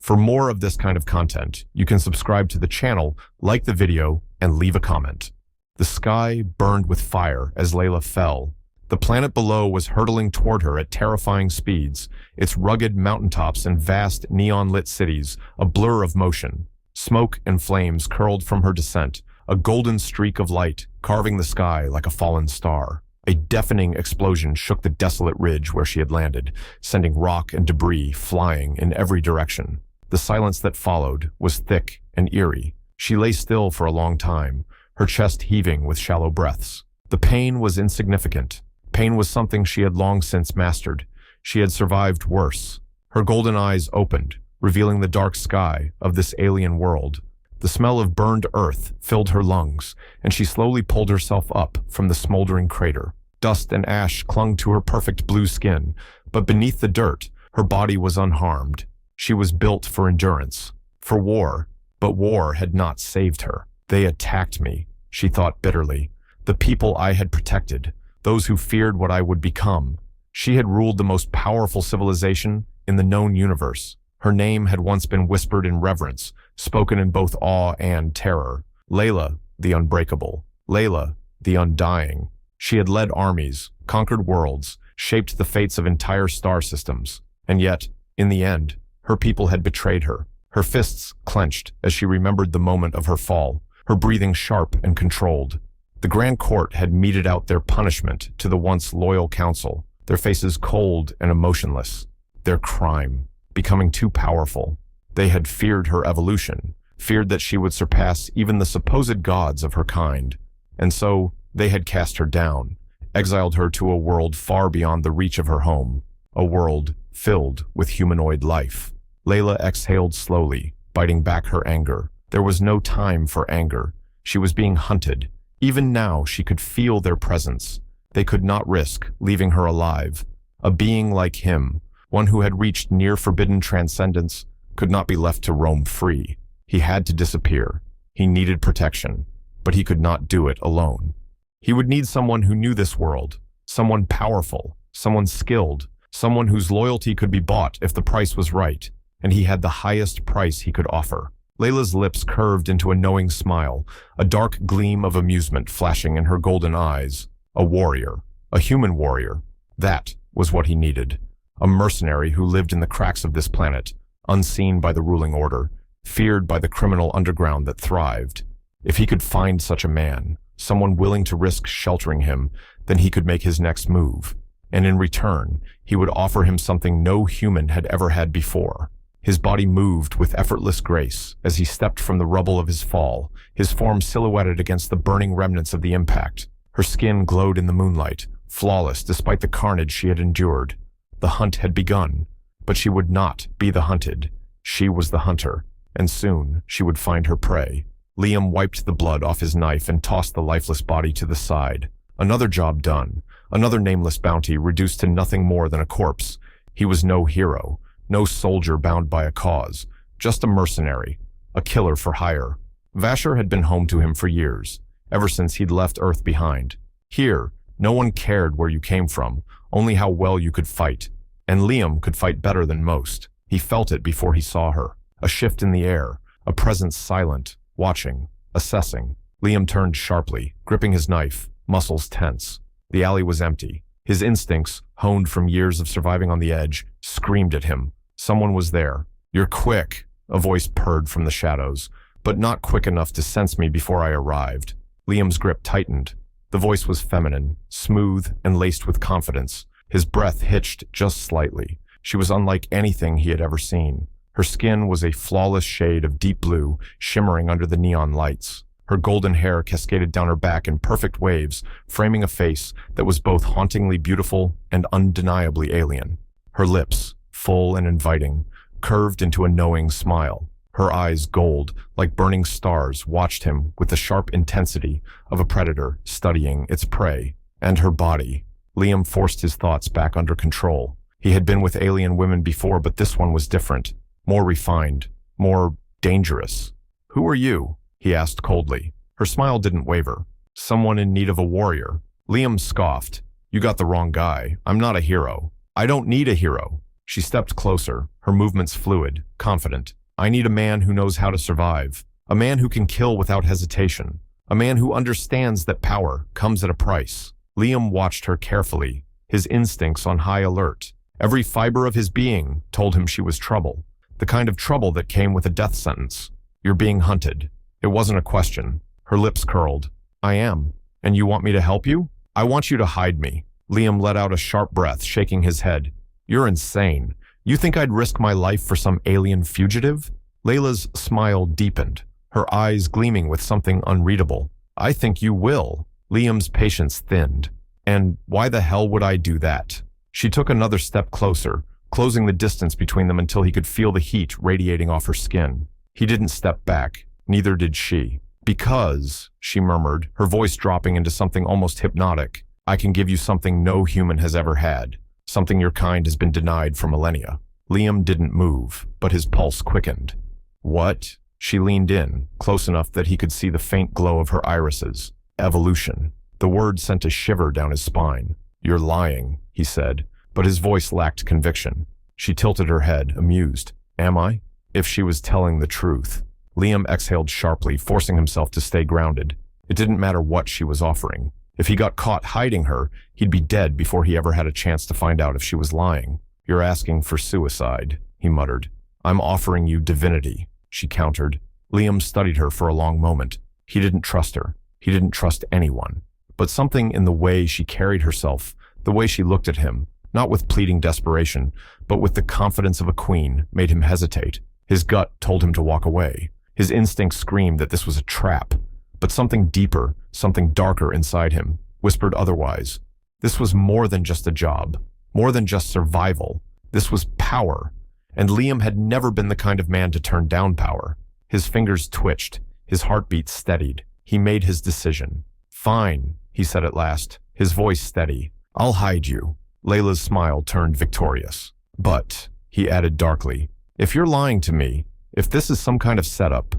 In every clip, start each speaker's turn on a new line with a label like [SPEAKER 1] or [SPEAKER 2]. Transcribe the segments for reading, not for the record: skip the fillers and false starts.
[SPEAKER 1] For more of this kind of content, you can subscribe to the channel, like the video, and leave a comment. The sky burned with fire as Layla fell. The planet below was hurtling toward her at terrifying speeds, its rugged mountaintops and vast neon-lit cities a blur of motion. Smoke and flames curled from her descent, a golden streak of light carving the sky like a fallen star. A deafening explosion shook the desolate ridge where she had landed, sending rock and debris flying in every direction. The silence that followed was thick and eerie. She lay still for a long time, her chest heaving with shallow breaths. The pain was insignificant. Pain was something she had long since mastered. She had survived worse. Her golden eyes opened, revealing the dark sky of this alien world. The smell of burned earth filled her lungs, and she slowly pulled herself up from the smoldering crater. Dust and ash clung to her perfect blue skin, but beneath the dirt, her body was unharmed. She was built for endurance, for war, but war had not saved her. They attacked me, she thought bitterly. The people I had protected, those who feared what I would become. She had ruled the most powerful civilization in the known universe. Her name had once been whispered in reverence, spoken in both awe and terror. Layla, the unbreakable. Layla, the undying. She had led armies, conquered worlds, shaped the fates of entire star systems. And yet, in the end, her people had betrayed her. Her fists clenched as she remembered the moment of her fall, her breathing sharp and controlled. The Grand Court had meted out their punishment to the once loyal council, their faces cold and emotionless. Their crime, becoming too powerful. They had feared her evolution, feared that she would surpass even the supposed gods of her kind. And so, they had cast her down, exiled her to a world far beyond the reach of her home, a world filled with humanoid life. Layla exhaled slowly, biting back her anger. There was no time for anger. She was being hunted. Even now, she could feel their presence. They could not risk leaving her alive. A being like him, one who had reached near forbidden transcendence, could not be left to roam free. He had to disappear. He needed protection, but he could not do it alone. He would need someone who knew this world, someone powerful, someone skilled, someone whose loyalty could be bought if the price was right, and he had the highest price he could offer. Layla's lips curved into a knowing smile, a dark gleam of amusement flashing in her golden eyes. A warrior, a human warrior. That was what he needed. A mercenary who lived in the cracks of this planet, unseen by the ruling order, feared by the criminal underground that thrived. If he could find such a man, someone willing to risk sheltering him, then he could make his next move. And in return, he would offer him something no human had ever had before. His body moved with effortless grace as he stepped from the rubble of his fall, his form silhouetted against the burning remnants of the impact. Her skin glowed in the moonlight, flawless despite the carnage she had endured. The hunt had begun, but she would not be the hunted. She was the hunter, and soon she would find her prey. Liam wiped the blood off his knife and tossed the lifeless body to the side. Another job done, another nameless bounty reduced to nothing more than a corpse. He was no hero, no soldier bound by a cause, just a mercenary, a killer for hire. Vashar had been home to him for years, ever since he'd left Earth behind. Here, no one cared where you came from, only how well you could fight. And Liam could fight better than most. He felt it before he saw her. A shift in the air, a presence silent, watching, assessing. Liam turned sharply, gripping his knife, muscles tense. The alley was empty. His instincts, honed from years of surviving on the edge, screamed at him. Someone was there. "You're quick," a voice purred from the shadows, "but not quick enough to sense me before I arrived." Liam's grip tightened. The voice was feminine, smooth, and laced with confidence. His breath hitched just slightly. She was unlike anything he had ever seen. Her skin was a flawless shade of deep blue, shimmering under the neon lights. Her golden hair cascaded down her back in perfect waves, framing a face that was both hauntingly beautiful and undeniably alien. Her lips, full and inviting, curved into a knowing smile. Her eyes, gold, like burning stars, watched him with the sharp intensity of a predator studying its prey. And her body. Liam forced his thoughts back under control. He had been with alien women before, but this one was different, more refined, more dangerous. "Who are you?" he asked coldly. Her smile didn't waver. "Someone in need of a warrior." Liam scoffed. "You got the wrong guy. I'm not a hero. I don't need a hero." She stepped closer, her movements fluid, confident. I need a man who knows how to survive. A man who can kill without hesitation. A man who understands that power comes at a price. Liam watched her carefully, his instincts on high alert. Every fiber of his being told him she was trouble. The kind of trouble that came with a death sentence. You're being hunted. It wasn't a question. Her lips curled. I am. And you want me to help you? I want you to hide me. Liam let out a sharp breath, shaking his head. You're insane. You think I'd risk my life for some alien fugitive? Layla's smile deepened, her eyes gleaming with something unreadable. I think you will. Liam's patience thinned. And why the hell would I do that? She took another step closer, closing the distance between them until he could feel the heat radiating off her skin. He didn't step back. Neither did she. Because, she murmured, her voice dropping into something almost hypnotic, I can give you something no human has ever had. Something your kind has been denied for millennia. Liam didn't move, but his pulse quickened. What? She leaned in, close enough that he could see the faint glow of her irises. Evolution. The word sent a shiver down his spine. You're lying, he said, but his voice lacked conviction. She tilted her head, amused. Am I? If she was telling the truth. Liam exhaled sharply, forcing himself to stay grounded. It didn't matter what she was offering. If he got caught hiding her, he'd be dead before he ever had a chance to find out if she was lying. You're asking for suicide, he muttered. I'm offering you divinity, she countered. Liam studied her for a long moment. He didn't trust her. He didn't trust anyone. But something in the way she carried herself, the way she looked at him, not with pleading desperation, but with the confidence of a queen, made him hesitate. His gut told him to walk away. His instinct screamed that this was a trap. But something deeper, something darker inside him, whispered otherwise. This was more than just a job, more than just survival. This was power. And Liam had never been the kind of man to turn down power. His fingers twitched, his heartbeat steadied. He made his decision. Fine, he said at last, his voice steady. I'll hide you. Layla's smile turned victorious. But, he added darkly, if you're lying to me, if this is some kind of setup.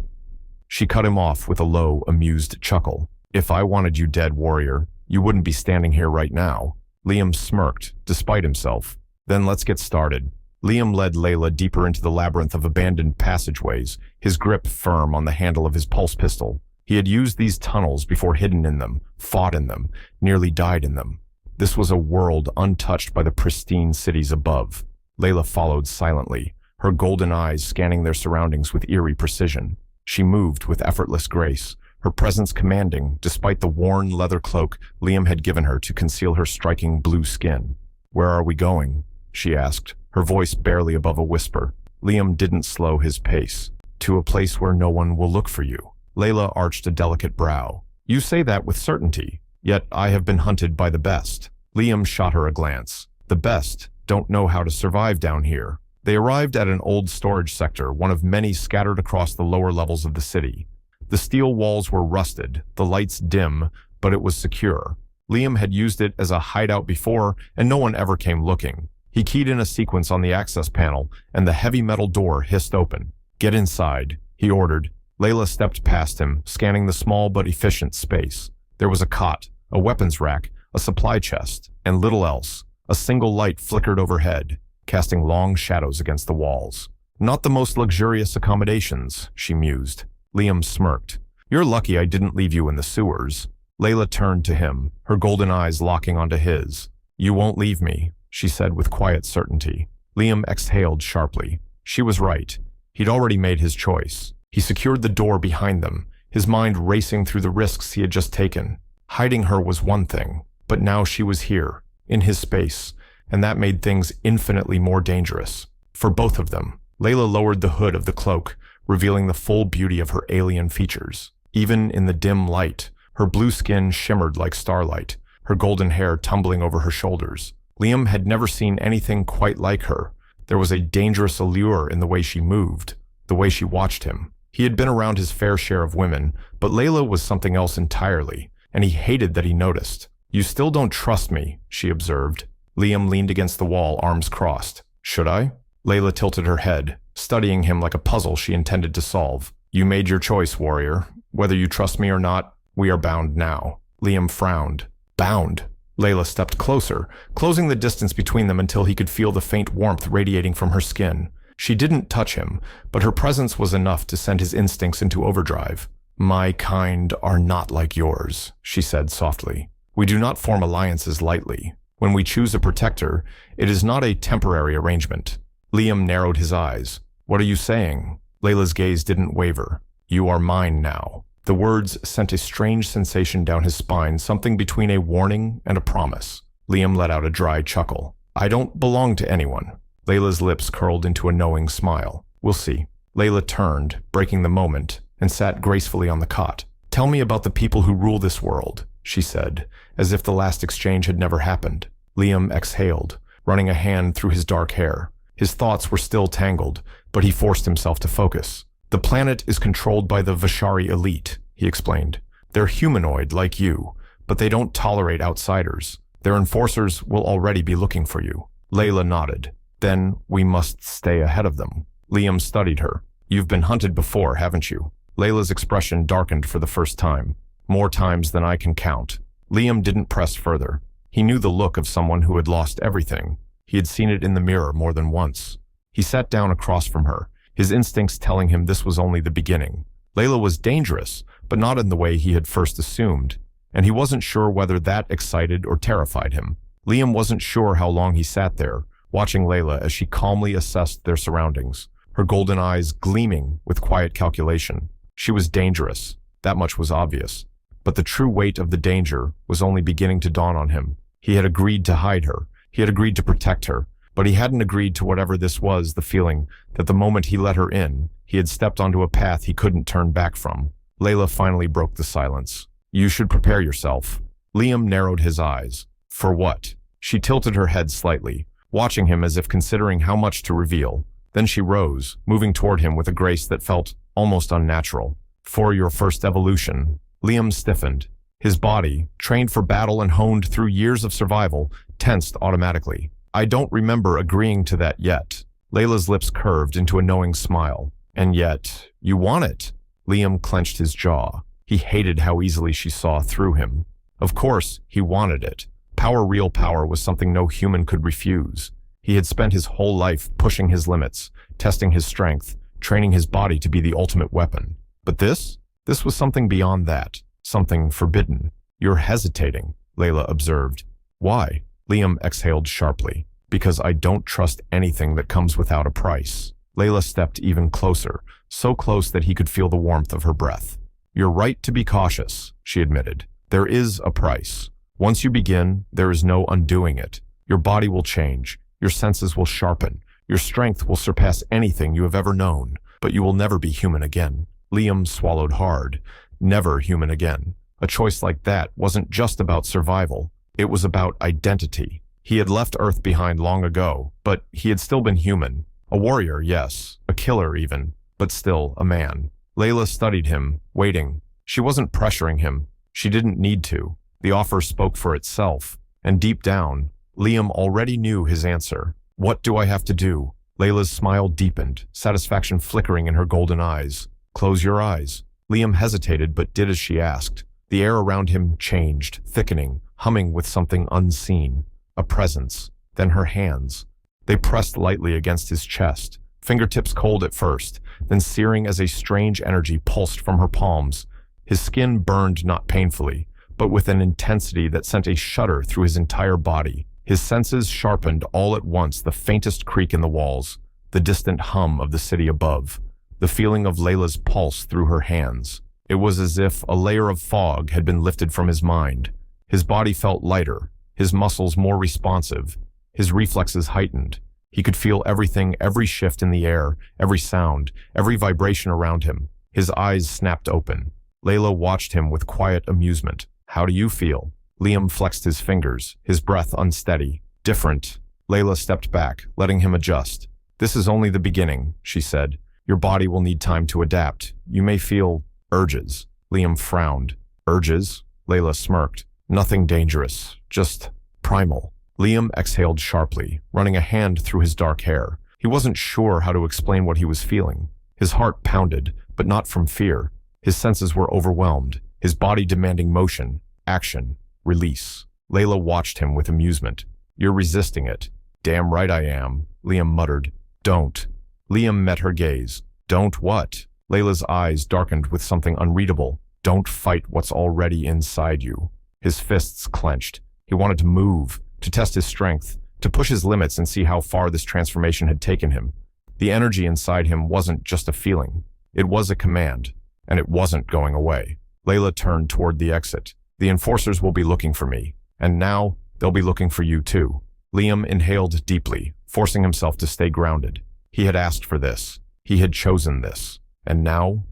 [SPEAKER 1] She cut him off with a low, amused chuckle. If I wanted you dead, warrior, you wouldn't be standing here right now. Liam smirked, despite himself. Then let's get started. Liam led Layla deeper into the labyrinth of abandoned passageways, his grip firm on the handle of his pulse pistol. He had used these tunnels before, hidden in them, fought in them, nearly died in them. This was a world untouched by the pristine cities above. Layla followed silently, her golden eyes scanning their surroundings with eerie precision. She moved with effortless grace, her presence commanding despite the worn leather cloak Liam had given her to conceal her striking blue skin. Where are we going? She asked, her voice barely above a whisper. Liam didn't slow his pace. To a place where no one will look for you. Layla arched a delicate brow. You say that with certainty, yet I have been hunted by the best. Liam shot her a glance. The best don't know how to survive down here. They arrived at an old storage sector, one of many scattered across the lower levels of the city. The steel walls were rusted, the lights dim, but it was secure. Liam had used it as a hideout before, and no one ever came looking. He keyed in a sequence on the access panel, and the heavy metal door hissed open. Get inside, he ordered. Layla stepped past him, scanning the small but efficient space. There was a cot, a weapons rack, a supply chest, and little else. A single light flickered overhead, casting long shadows against the walls. Not the most luxurious accommodations, she mused. Liam smirked. You're lucky I didn't leave you in the sewers. Layla turned to him, her golden eyes locking onto his. You won't leave me, she said with quiet certainty. Liam exhaled sharply. She was right. He'd already made his choice. He secured the door behind them, his mind racing through the risks he had just taken. Hiding her was one thing, but now she was here, in his space, and that made things infinitely more dangerous. For both of them. Layla lowered the hood of the cloak, revealing the full beauty of her alien features. Even in the dim light, her blue skin shimmered like starlight, her golden hair tumbling over her shoulders. Liam had never seen anything quite like her. There was a dangerous allure in the way she moved, the way she watched him. He had been around his fair share of women, but Layla was something else entirely, and he hated that he noticed. You still don't trust me, she observed. Liam leaned against the wall, arms crossed. Should I? Layla tilted her head, studying him like a puzzle she intended to solve. You made your choice, warrior. Whether you trust me or not, we are bound now. Liam frowned. Bound? Layla stepped closer, closing the distance between them until he could feel the faint warmth radiating from her skin. She didn't touch him, but her presence was enough to send his instincts into overdrive. "My kind are not like yours," she said softly. "We do not form alliances lightly. When we choose a protector, it is not a temporary arrangement." Liam narrowed his eyes. "What are you saying?" Layla's gaze didn't waver. "You are mine now." The words sent a strange sensation down his spine, something between a warning and a promise. Liam let out a dry chuckle. "I don't belong to anyone." Layla's lips curled into a knowing smile. "We'll see." Layla turned, breaking the moment, and sat gracefully on the cot. "Tell me about the people who rule this world," she said, as if the last exchange had never happened. Liam exhaled, running a hand through his dark hair. His thoughts were still tangled, but he forced himself to focus. "The planet is controlled by the Vashari elite," he explained. "They're humanoid like you, but they don't tolerate outsiders. Their enforcers will already be looking for you." Layla nodded. "Then we must stay ahead of them." Liam studied her. "You've been hunted before, haven't you?" Layla's expression darkened for the first time. "More times than I can count." Liam didn't press further. He knew the look of someone who had lost everything. He had seen it in the mirror more than once. He sat down across from her, his instincts telling him this was only the beginning. Layla was dangerous, but not in the way he had first assumed, and he wasn't sure whether that excited or terrified him. Liam wasn't sure how long he sat there, watching Layla as she calmly assessed their surroundings, her golden eyes gleaming with quiet calculation. She was dangerous, that much was obvious, but the true weight of the danger was only beginning to dawn on him. He had agreed to hide her, he had agreed to protect her, but he hadn't agreed to whatever this was, the feeling that the moment he let her in, he had stepped onto a path he couldn't turn back from. Layla finally broke the silence. "You should prepare yourself." Liam narrowed his eyes. "For what?" She tilted her head slightly, watching him as if considering how much to reveal. Then she rose, moving toward him with a grace that felt almost unnatural. "For your first evolution." Liam stiffened. His body, trained for battle and honed through years of survival, tensed automatically. "I don't remember agreeing to that yet." Layla's lips curved into a knowing smile. "And yet, you want it." Liam clenched his jaw. He hated how easily she saw through him. Of course, he wanted it. Real power was something no human could refuse. He had spent his whole life pushing his limits, testing his strength, training his body to be the ultimate weapon. But this was something beyond that, something forbidden. "You're hesitating," Layla observed. "Why?" Liam exhaled sharply. "Because I don't trust anything that comes without a price." Layla stepped even closer, so close that he could feel the warmth of her breath. "You're right to be cautious," she admitted. "There is a price. Once you begin, there is no undoing it. Your body will change, your senses will sharpen, your strength will surpass anything you have ever known, but you will never be human again." Liam swallowed hard. Never human again. A choice like that wasn't just about survival. It was about identity. He had left Earth behind long ago, but he had still been human. A warrior, yes, a killer even, but still a man. Layla studied him, waiting. She wasn't pressuring him. She didn't need to. The offer spoke for itself, and deep down, Liam already knew his answer. "What do I have to do?" Layla's smile deepened, satisfaction flickering in her golden eyes. "Close your eyes." Liam hesitated but did as she asked. The air around him changed, thickening, humming with something unseen. A presence. Then her hands. They pressed lightly against his chest, fingertips cold at first, then searing as a strange energy pulsed from her palms. His skin burned not painfully, but with an intensity that sent a shudder through his entire body. His senses sharpened all at once, the faintest creak in the walls, the distant hum of the city above, the feeling of Layla's pulse through her hands. It was as if a layer of fog had been lifted from his mind. His body felt lighter, his muscles more responsive, his reflexes heightened. He could feel everything, every shift in the air, every sound, every vibration around him. His eyes snapped open. Layla watched him with quiet amusement. "How do you feel?" Liam flexed his fingers, his breath unsteady. "Different." Layla stepped back, letting him adjust. "This is only the beginning," she said. "Your body will need time to adapt. You may feel urges." Liam frowned. "Urges?" Layla smirked. "Nothing dangerous, just primal." Liam exhaled sharply, running a hand through his dark hair. He wasn't sure how to explain what he was feeling. His heart pounded, but not from fear. His senses were overwhelmed, his body demanding motion, action, release. Layla watched him with amusement. "You're resisting it." "Damn right I am," Liam muttered. "Don't." Liam met her gaze. "Don't what?" Layla's eyes darkened with something unreadable. "Don't fight what's already inside you." His fists clenched. He wanted to move, to test his strength, to push his limits and see how far this transformation had taken him. The energy inside him wasn't just a feeling. It was a command, and it wasn't going away. Layla turned toward the exit. "The enforcers will be looking for me, and now they'll be looking for you too." Liam inhaled deeply, forcing himself to stay grounded. He had asked for this. He had chosen this. And now,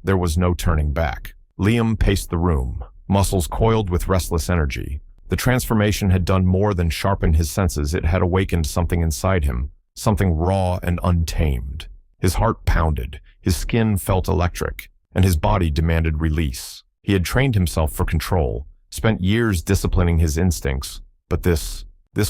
[SPEAKER 1] there was no turning back. Liam paced the room, muscles coiled with restless energy. The transformation had done more than sharpen his senses. It had awakened something inside him, something raw and untamed. His heart pounded, his skin felt electric, and his body demanded release. He had trained himself for control, spent years disciplining his instincts, but this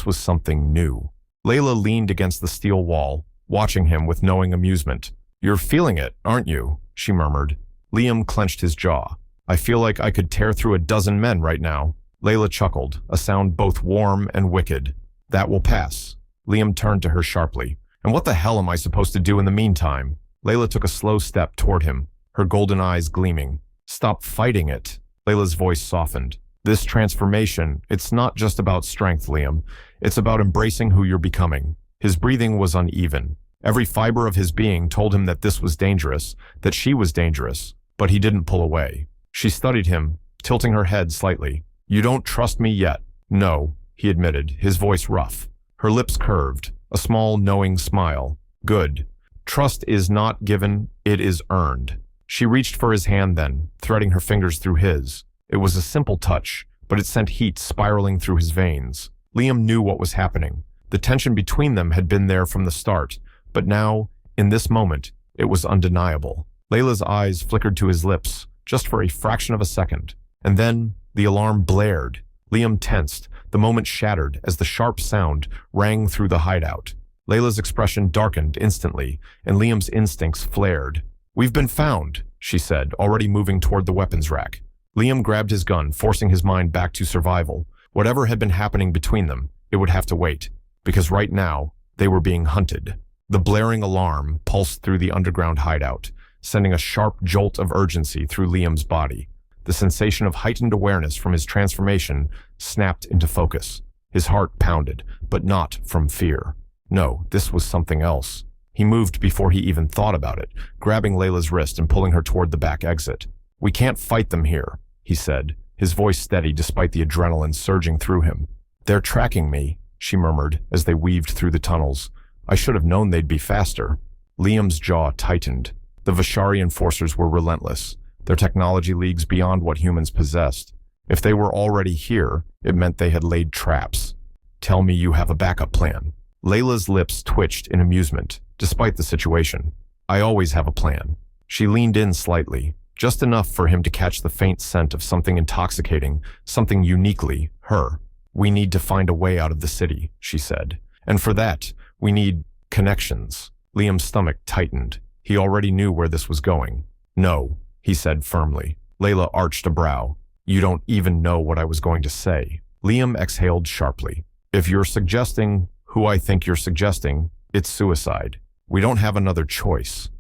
[SPEAKER 1] was something new. Layla leaned against the steel wall, watching him with knowing amusement. "You're feeling it, aren't you?" she murmured. Liam clenched his jaw. "I feel like I could tear through a dozen men right now." Layla chuckled, a sound both warm and wicked. "That will pass." Liam turned to her sharply. "And what the hell am I supposed to do in the meantime?" Layla took a slow step toward him, her golden eyes gleaming. "Stop fighting it." Layla's voice softened. "This transformation, it's not just about strength, Liam. It's about embracing who you're becoming." His breathing was uneven. Every fiber of his being told him that this was dangerous, that she was dangerous, but he didn't pull away. She studied him, tilting her head slightly. "You don't trust me yet." "No," he admitted, his voice rough. Her lips curved, a small, knowing smile. "Good. Trust is not given, it is earned." She reached for his hand then, threading her fingers through his. It was a simple touch, but it sent heat spiraling through his veins. Liam knew what was happening. The tension between them had been there from the start, but now, in this moment, it was undeniable. Layla's eyes flickered to his lips, just for a fraction of a second, and then the alarm blared. Liam tensed, the moment shattered as the sharp sound rang through the hideout. Layla's expression darkened instantly, and Liam's instincts flared. "We've been found," she said, already moving toward the weapons rack. Liam grabbed his gun, forcing his mind back to survival. Whatever had been happening between them, it would have to wait, because right now, they were being hunted. The blaring alarm pulsed through the underground hideout, sending a sharp jolt of urgency through Liam's body. The sensation of heightened awareness from his transformation snapped into focus. His heart pounded, but not from fear. No, this was something else. He moved before he even thought about it, grabbing Layla's wrist and pulling her toward the back exit. "We can't fight them here," he said, his voice steady despite the adrenaline surging through him. "They're tracking me," she murmured as they weaved through the tunnels. "I should have known they'd be faster." Liam's jaw tightened. The Vashari enforcers were relentless, their technology leagues beyond what humans possessed. If they were already here, it meant they had laid traps. "Tell me you have a backup plan." Layla's lips twitched in amusement, despite the situation. "I always have a plan." She leaned in slightly, just enough for him to catch the faint scent of something intoxicating, something uniquely her. "We need to find a way out of the city," she said. "And for that, we need connections." Liam's stomach tightened. He already knew where this was going. "No," he said firmly. Layla arched a brow. "You don't even know what I was going to say." Liam exhaled sharply. "If you're suggesting who I think you're suggesting, it's suicide. We don't have another choice."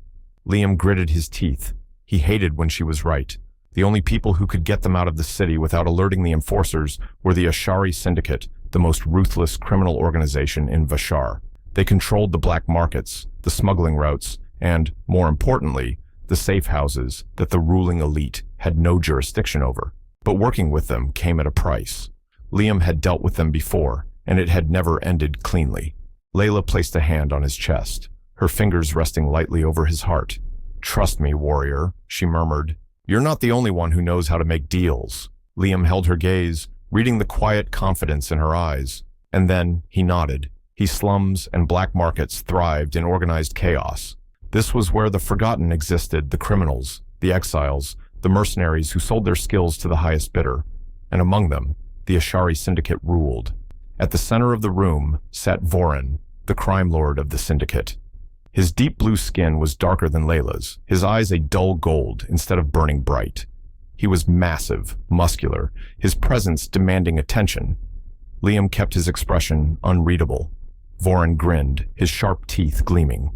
[SPEAKER 1] Liam gritted his teeth. He hated when she was right. The only people who could get them out of the city without alerting the enforcers were the Ashari Syndicate, the most ruthless criminal organization in Vashar. They controlled the black markets, the smuggling routes, and, more importantly, the safe houses that the ruling elite had no jurisdiction over. But working with them came at a price. Liam had dealt with them before, and it had never ended cleanly. Layla placed a hand on his chest, her fingers resting lightly over his heart. "Trust me, warrior," she murmured. "You're not the only one who knows how to make deals." Liam held her gaze, reading the quiet confidence in her eyes. And then he nodded. His slums and black markets thrived in organized chaos. This was where the forgotten existed, the criminals, the exiles, the mercenaries who sold their skills to the highest bidder. And among them, the Ashari Syndicate ruled. At the center of the room sat Vorin, the crime lord of the syndicate. His deep blue skin was darker than Layla's, his eyes a dull gold instead of burning bright. He He was massive, muscular, his presence demanding attention. Liam kept his expression unreadable. Voron grinned, his sharp teeth gleaming.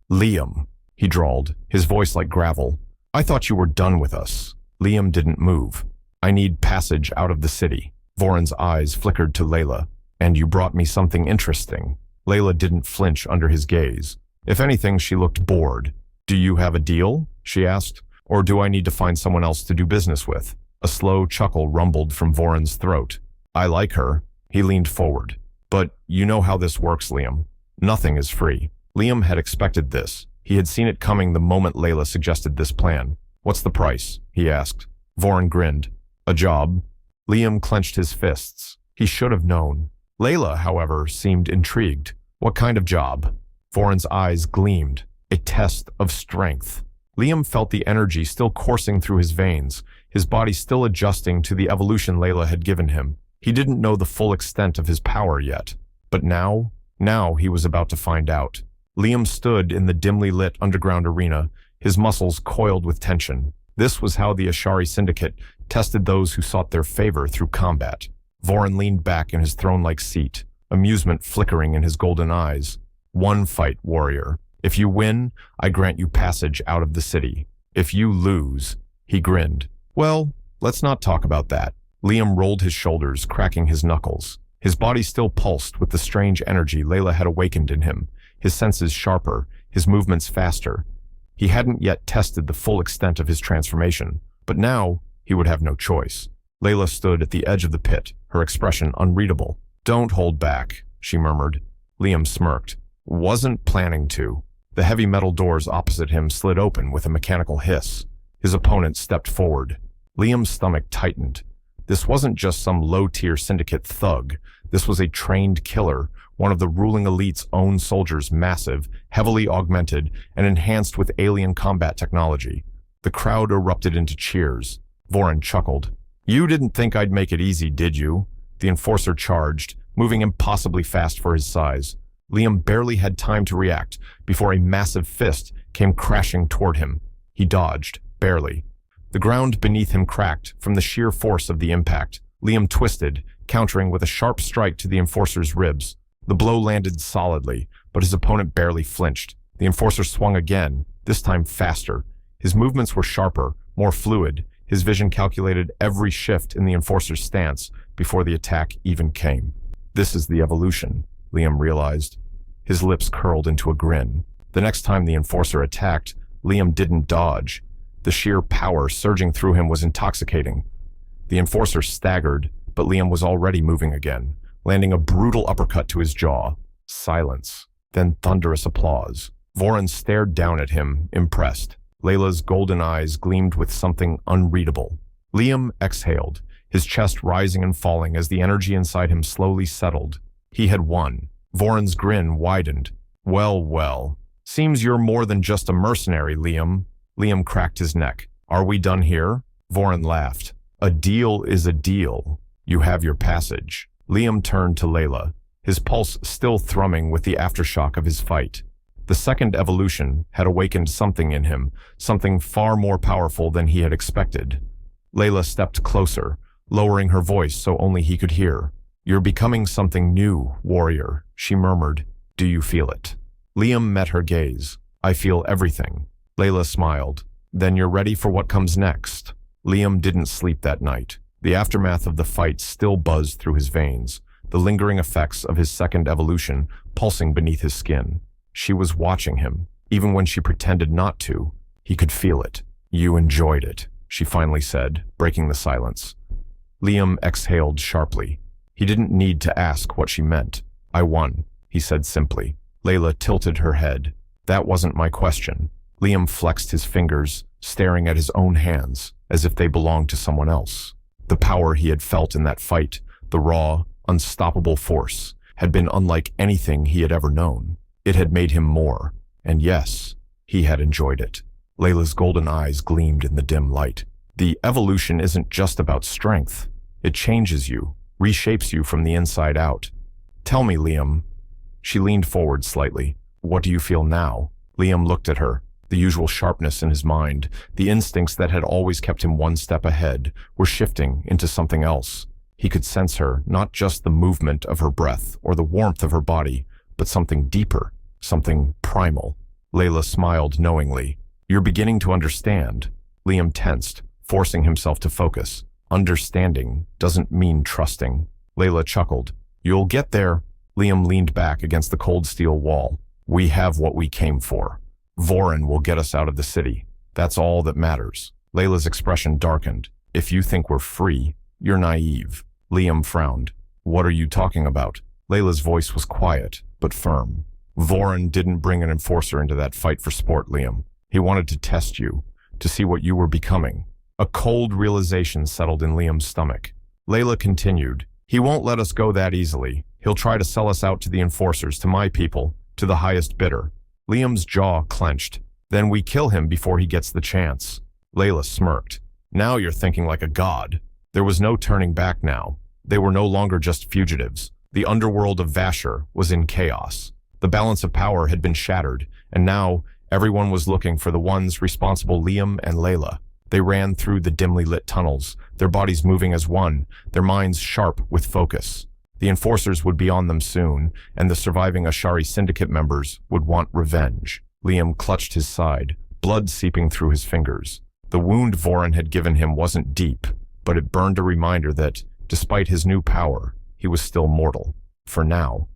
[SPEAKER 1] "Liam," he drawled, his voice like gravel. "I thought you were done with us." Liam didn't move. "I need passage out of the city." Voron's eyes flickered to Layla. "And you brought me something interesting." Layla didn't flinch under his gaze. If anything, she looked bored. "Do you have a deal?" she asked. "Or do I need to find someone else to do business with?" A slow chuckle rumbled from Voron's throat. "I like her." He leaned forward. "But you know how this works, Liam. Nothing is free." Liam had expected this. He had seen it coming the moment Layla suggested this plan. "What's the price?" he asked. Voron grinned. "A job." Liam clenched his fists. He should have known. Layla, however, seemed intrigued. "What kind of job?" Voron's eyes gleamed. "A test of strength." Liam felt the energy still coursing through his veins, his body still adjusting to the evolution Layla had given him. He didn't know the full extent of his power yet. But now he was about to find out. Liam stood in the dimly lit underground arena, his muscles coiled with tension. This was how the Ashari Syndicate tested those who sought their favor through combat. Voron leaned back in his throne-like seat, amusement flickering in his golden eyes. "One fight, warrior. If you win, I grant you passage out of the city. If you lose," he grinned. "Well, let's not talk about that." Liam rolled his shoulders, cracking his knuckles. His body still pulsed with the strange energy Layla had awakened in him, his senses sharper, his movements faster. He hadn't yet tested the full extent of his transformation, but now he would have no choice. Layla stood at the edge of the pit, her expression unreadable. "Don't hold back," she murmured. Liam smirked. "Wasn't planning to." The heavy metal doors opposite him slid open with a mechanical hiss. His opponent stepped forward. Liam's stomach tightened. This wasn't just some low-tier syndicate thug. This was a trained killer, one of the ruling elite's own soldiers, massive, heavily augmented, and enhanced with alien combat technology. The crowd erupted into cheers. Voron chuckled. "You didn't think I'd make it easy, did you?" The enforcer charged, moving impossibly fast for his size. Liam barely had time to react before a massive fist came crashing toward him. He dodged, barely. The ground beneath him cracked from the sheer force of the impact. Liam twisted, countering with a sharp strike to the enforcer's ribs. The blow landed solidly, but his opponent barely flinched. The enforcer swung again, this time faster. His movements were sharper, more fluid. His vision calculated every shift in the enforcer's stance before the attack even came. "This is the evolution," Liam realized. His lips curled into a grin. The next time the enforcer attacked, Liam didn't dodge. The sheer power surging through him was intoxicating. The enforcer staggered, but Liam was already moving again, landing a brutal uppercut to his jaw. Silence, then thunderous applause. Voron stared down at him, impressed. Layla's golden eyes gleamed with something unreadable. Liam exhaled, his chest rising and falling as the energy inside him slowly settled. He had won. Voron's grin widened. Well. Seems you're more than just a mercenary, Liam." Liam cracked his neck. "Are we done here?" Voron laughed. "A deal is a deal. You have your passage." Liam turned to Layla, his pulse still thrumming with the aftershock of his fight. The second evolution had awakened something in him, something far more powerful than he had expected. Layla stepped closer, lowering her voice so only he could hear. "You're becoming something new, warrior," she murmured. "Do you feel it?" Liam met her gaze. "I feel everything." Layla smiled. "Then you're ready for what comes next." Liam didn't sleep that night. The aftermath of the fight still buzzed through his veins, the lingering effects of his second evolution pulsing beneath his skin. She was watching him, even when she pretended not to. He could feel it. "You enjoyed it," she finally said, breaking the silence. Liam exhaled sharply. He didn't need to ask what she meant. "I won," he said simply. Layla tilted her head. "That wasn't my question." Liam flexed his fingers, staring at his own hands, as if they belonged to someone else. The power he had felt in that fight, the raw, unstoppable force, had been unlike anything he had ever known. It had made him more, and yes, he had enjoyed it. Layla's golden eyes gleamed in the dim light. "The evolution isn't just about strength. It changes you, reshapes you from the inside out. Tell me, Liam." She leaned forward slightly. "What do you feel now?" Liam looked at her. The usual sharpness in his mind, the instincts that had always kept him one step ahead, were shifting into something else. He could sense her, not just the movement of her breath or the warmth of her body, but something deeper, something primal. Layla smiled knowingly. "You're beginning to understand." Liam tensed, forcing himself to focus. Understanding doesn't mean trusting. Layla chuckled. "You'll get there." Liam leaned back against the cold steel wall. "We have what we came for. Vorin will get us out of the city. That's all that matters." Layla's expression darkened. "If you think we're free, you're naive." Liam frowned. "What are you talking about?" Layla's voice was quiet, but firm. "Vorin didn't bring an enforcer into that fight for sport, Liam. He wanted to test you, to see what you were becoming." A cold realization settled in Liam's stomach. Layla continued, "He won't let us go that easily. He'll try to sell us out to the enforcers, to my people, to the highest bidder." Liam's jaw clenched. "Then we kill him before he gets the chance." Layla smirked. "Now you're thinking like a god." There was no turning back now. They were no longer just fugitives. The underworld of Vashar was in chaos. The balance of power had been shattered, and now everyone was looking for the ones responsible. Liam and Layla. They ran through the dimly lit tunnels, their bodies moving as one, their minds sharp with focus. The enforcers would be on them soon, and the surviving Ashari syndicate members would want revenge. Liam clutched his side, blood seeping through his fingers. The wound Vorin had given him wasn't deep, but it burned a reminder that, despite his new power, he was still mortal. For now.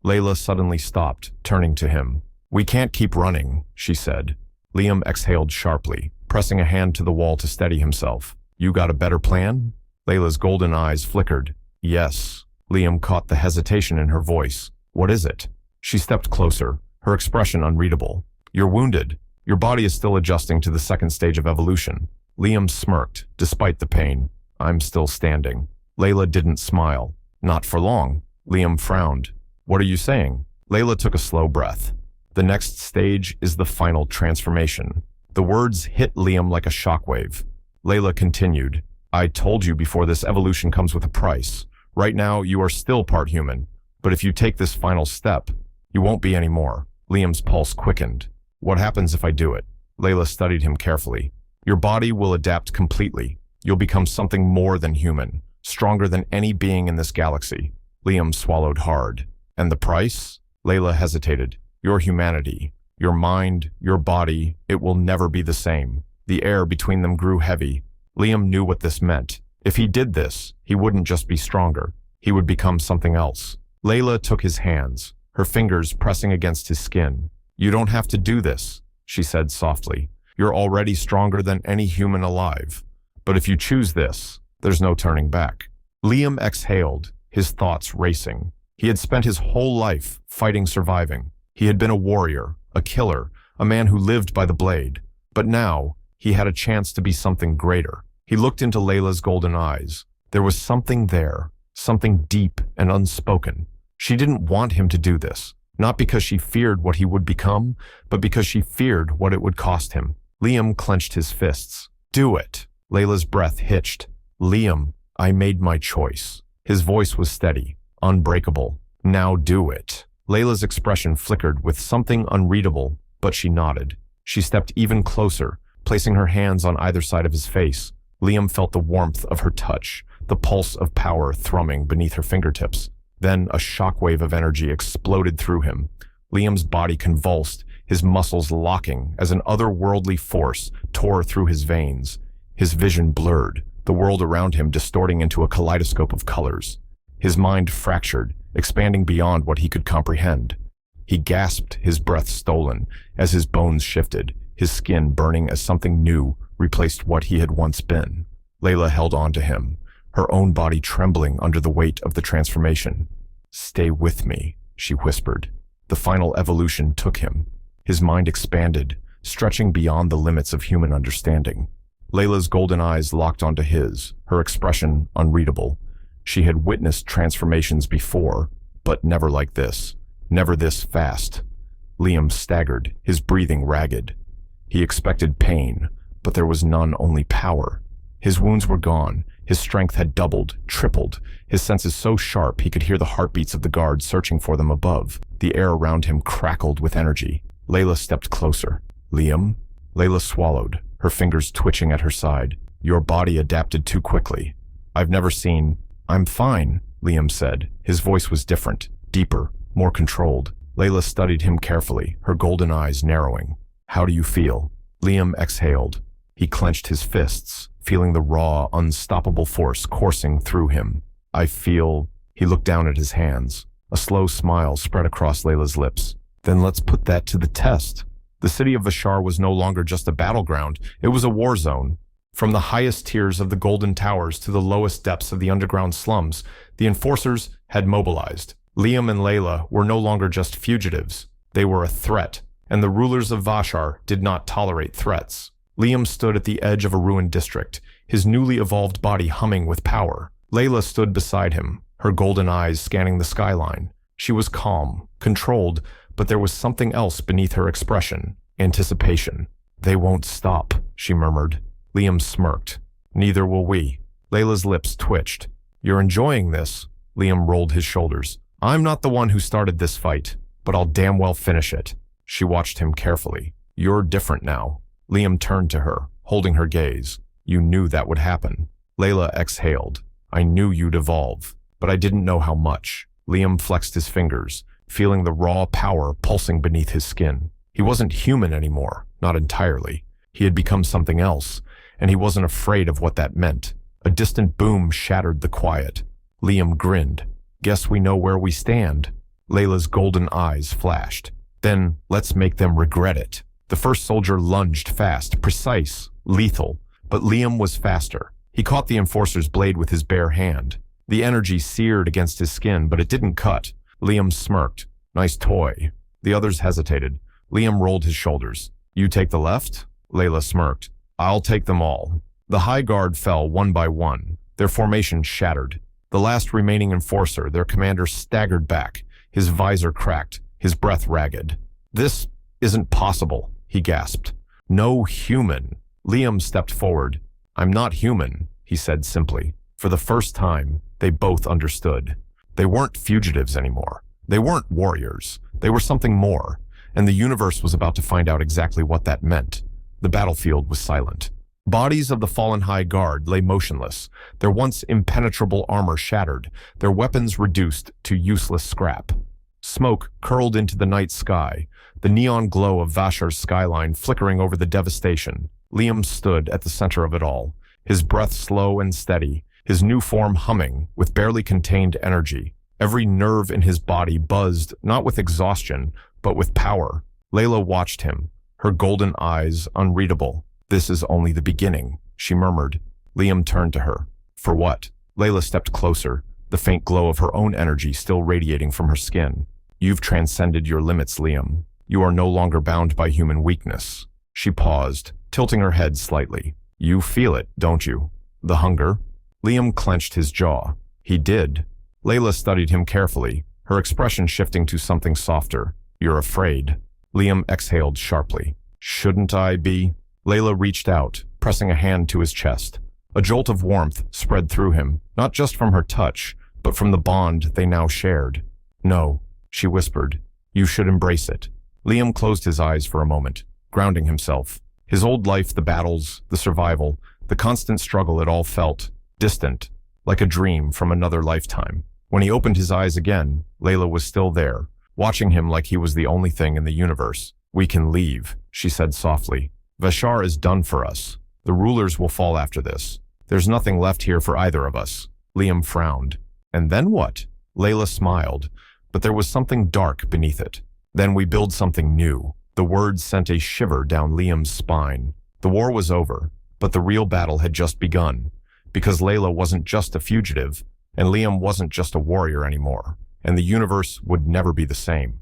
[SPEAKER 1] Layla suddenly stopped, turning to him. "We can't keep running," she said. Liam exhaled sharply, pressing a hand to the wall to steady himself. "You got a better plan?" Layla's golden eyes flickered. "Yes." Liam caught the hesitation in her voice. "What is it?" She stepped closer, her expression unreadable. "You're wounded. Your body is still adjusting to the second stage of evolution." Liam smirked, despite the pain. "I'm still standing." Layla didn't smile. "Not for long." Liam frowned. "What are you saying?" Layla took a slow breath. "The next stage is the final transformation." The words hit Liam like a shockwave. Layla continued, "I told you before, this evolution comes with a price. Right now, you are still part human. But if you take this final step, you won't be anymore." Liam's pulse quickened. "What happens if I do it?" Layla studied him carefully. "Your body will adapt completely. You'll become something more than human, stronger than any being in this galaxy." Liam swallowed hard. "And the price?" Layla hesitated. "Your humanity. Your mind, your body, it will never be the same." The air between them grew heavy. Liam knew what this meant. If he did this, he wouldn't just be stronger. He would become something else. Layla took his hands, her fingers pressing against his skin. "You don't have to do this," she said softly. "You're already stronger than any human alive. But if you choose this, there's no turning back." Liam exhaled, his thoughts racing. He had spent his whole life fighting, surviving. He had been a warrior, a killer, a man who lived by the blade. But now, he had a chance to be something greater. He looked into Layla's golden eyes. There was something there, something deep and unspoken. She didn't want him to do this, not because she feared what he would become, but because she feared what it would cost him. Liam clenched his fists. "Do it." Layla's breath hitched. "Liam, I made my choice." His voice was steady, unbreakable. "Now do it." Layla's expression flickered with something unreadable, but she nodded. She stepped even closer, placing her hands on either side of his face. Liam felt the warmth of her touch, the pulse of power thrumming beneath her fingertips. Then a shockwave of energy exploded through him. Liam's body convulsed, his muscles locking as an otherworldly force tore through his veins. His vision blurred, the world around him distorting into a kaleidoscope of colors. His mind fractured, expanding beyond what he could comprehend. He gasped, his breath stolen, as his bones shifted, his skin burning as something new replaced what he had once been. Layla held on to him, her own body trembling under the weight of the transformation. "Stay with me," she whispered. The final evolution took him. His mind expanded, stretching beyond the limits of human understanding. Layla's golden eyes locked onto his, her expression unreadable. She had witnessed transformations before, but never like this, never this fast. Liam staggered, his breathing ragged. He expected pain, but there was none, only power. His wounds were gone, his strength had doubled, tripled, his senses so sharp he could hear the heartbeats of the guards searching for them above. The air around him crackled with energy. Layla stepped closer. Liam? Layla swallowed, her fingers twitching at her side. Your body adapted too quickly. I've never seen... I'm fine, Liam said. His voice was different, deeper, more controlled. Layla studied him carefully, her golden eyes narrowing. How do you feel? Liam exhaled. He clenched his fists, feeling the raw, unstoppable force coursing through him. I feel... He looked down at his hands. A slow smile spread across Layla's lips. Then let's put that to the test. The city of Vashar was no longer just a battleground, it was a war zone. From the highest tiers of the Golden Towers to the lowest depths of the underground slums, the enforcers had mobilized. Liam and Layla were no longer just fugitives. They were a threat, and the rulers of Vashar did not tolerate threats. Liam stood at the edge of a ruined district, his newly evolved body humming with power. Layla stood beside him, her golden eyes scanning the skyline. She was calm, controlled, but there was something else beneath her expression. Anticipation. They won't stop, she murmured. Liam smirked. Neither will we. Layla's lips twitched. You're enjoying this? Liam rolled his shoulders. I'm not the one who started this fight, but I'll damn well finish it. She watched him carefully. You're different now. Liam turned to her, holding her gaze. You knew that would happen. Layla exhaled. I knew you'd evolve, but I didn't know how much. Liam flexed his fingers, feeling the raw power pulsing beneath his skin. He wasn't human anymore, not entirely. He had become something else, and he wasn't afraid of what that meant. A distant boom shattered the quiet. Liam grinned. Guess we know where we stand. Layla's golden eyes flashed. Then let's make them regret it. The first soldier lunged fast, precise, lethal, but Liam was faster. He caught the enforcer's blade with his bare hand. The energy seared against his skin, but it didn't cut. Liam smirked. Nice toy. The others hesitated. Liam rolled his shoulders. You take the left? Layla smirked. I'll take them all. The high guard fell one by one. Their formation shattered. The last remaining enforcer, their commander, staggered back. His visor cracked, his breath ragged. This isn't possible, he gasped. No human. Liam stepped forward. I'm not human, he said simply. For the first time, they both understood. They weren't fugitives anymore. They weren't warriors. They were something more, and the universe was about to find out exactly what that meant. The battlefield was silent. Bodies of the fallen high guard lay motionless, their once impenetrable armor shattered, their weapons reduced to useless scrap. Smoke curled into the night sky, the neon glow of Vashar's skyline flickering over the devastation. Liam stood at the center of it all, his breath slow and steady, his new form humming with barely contained energy. Every nerve in his body buzzed, not with exhaustion, but with power. Layla watched him, her golden eyes unreadable. This is only the beginning, she murmured. Liam turned to her. For what? Layla stepped closer, the faint glow of her own energy still radiating from her skin. You've transcended your limits, Liam. You are no longer bound by human weakness. She paused, tilting her head slightly. You feel it, don't you? The hunger? Liam clenched his jaw. He did. Layla studied him carefully, her expression shifting to something softer. You're afraid. Liam exhaled sharply. Shouldn't I be? Layla reached out, pressing a hand to his chest. A jolt of warmth spread through him, not just from her touch, but from the bond they now shared. No, she whispered. You should embrace it. Liam closed his eyes for a moment, grounding himself. His old life, the battles, the survival, the constant struggle it all felt distant, like a dream from another lifetime. When he opened his eyes again, Layla was still there, watching him like he was the only thing in the universe. We can leave, she said softly. Vashar is done for us. The rulers will fall after this. There's nothing left here for either of us. Liam frowned. And then what? Layla smiled, but there was something dark beneath it. Then we build something new. The words sent a shiver down Liam's spine. The war was over, but the real battle had just begun. Because Layla wasn't just a fugitive, and Liam wasn't just a warrior anymore, and the universe would never be the same.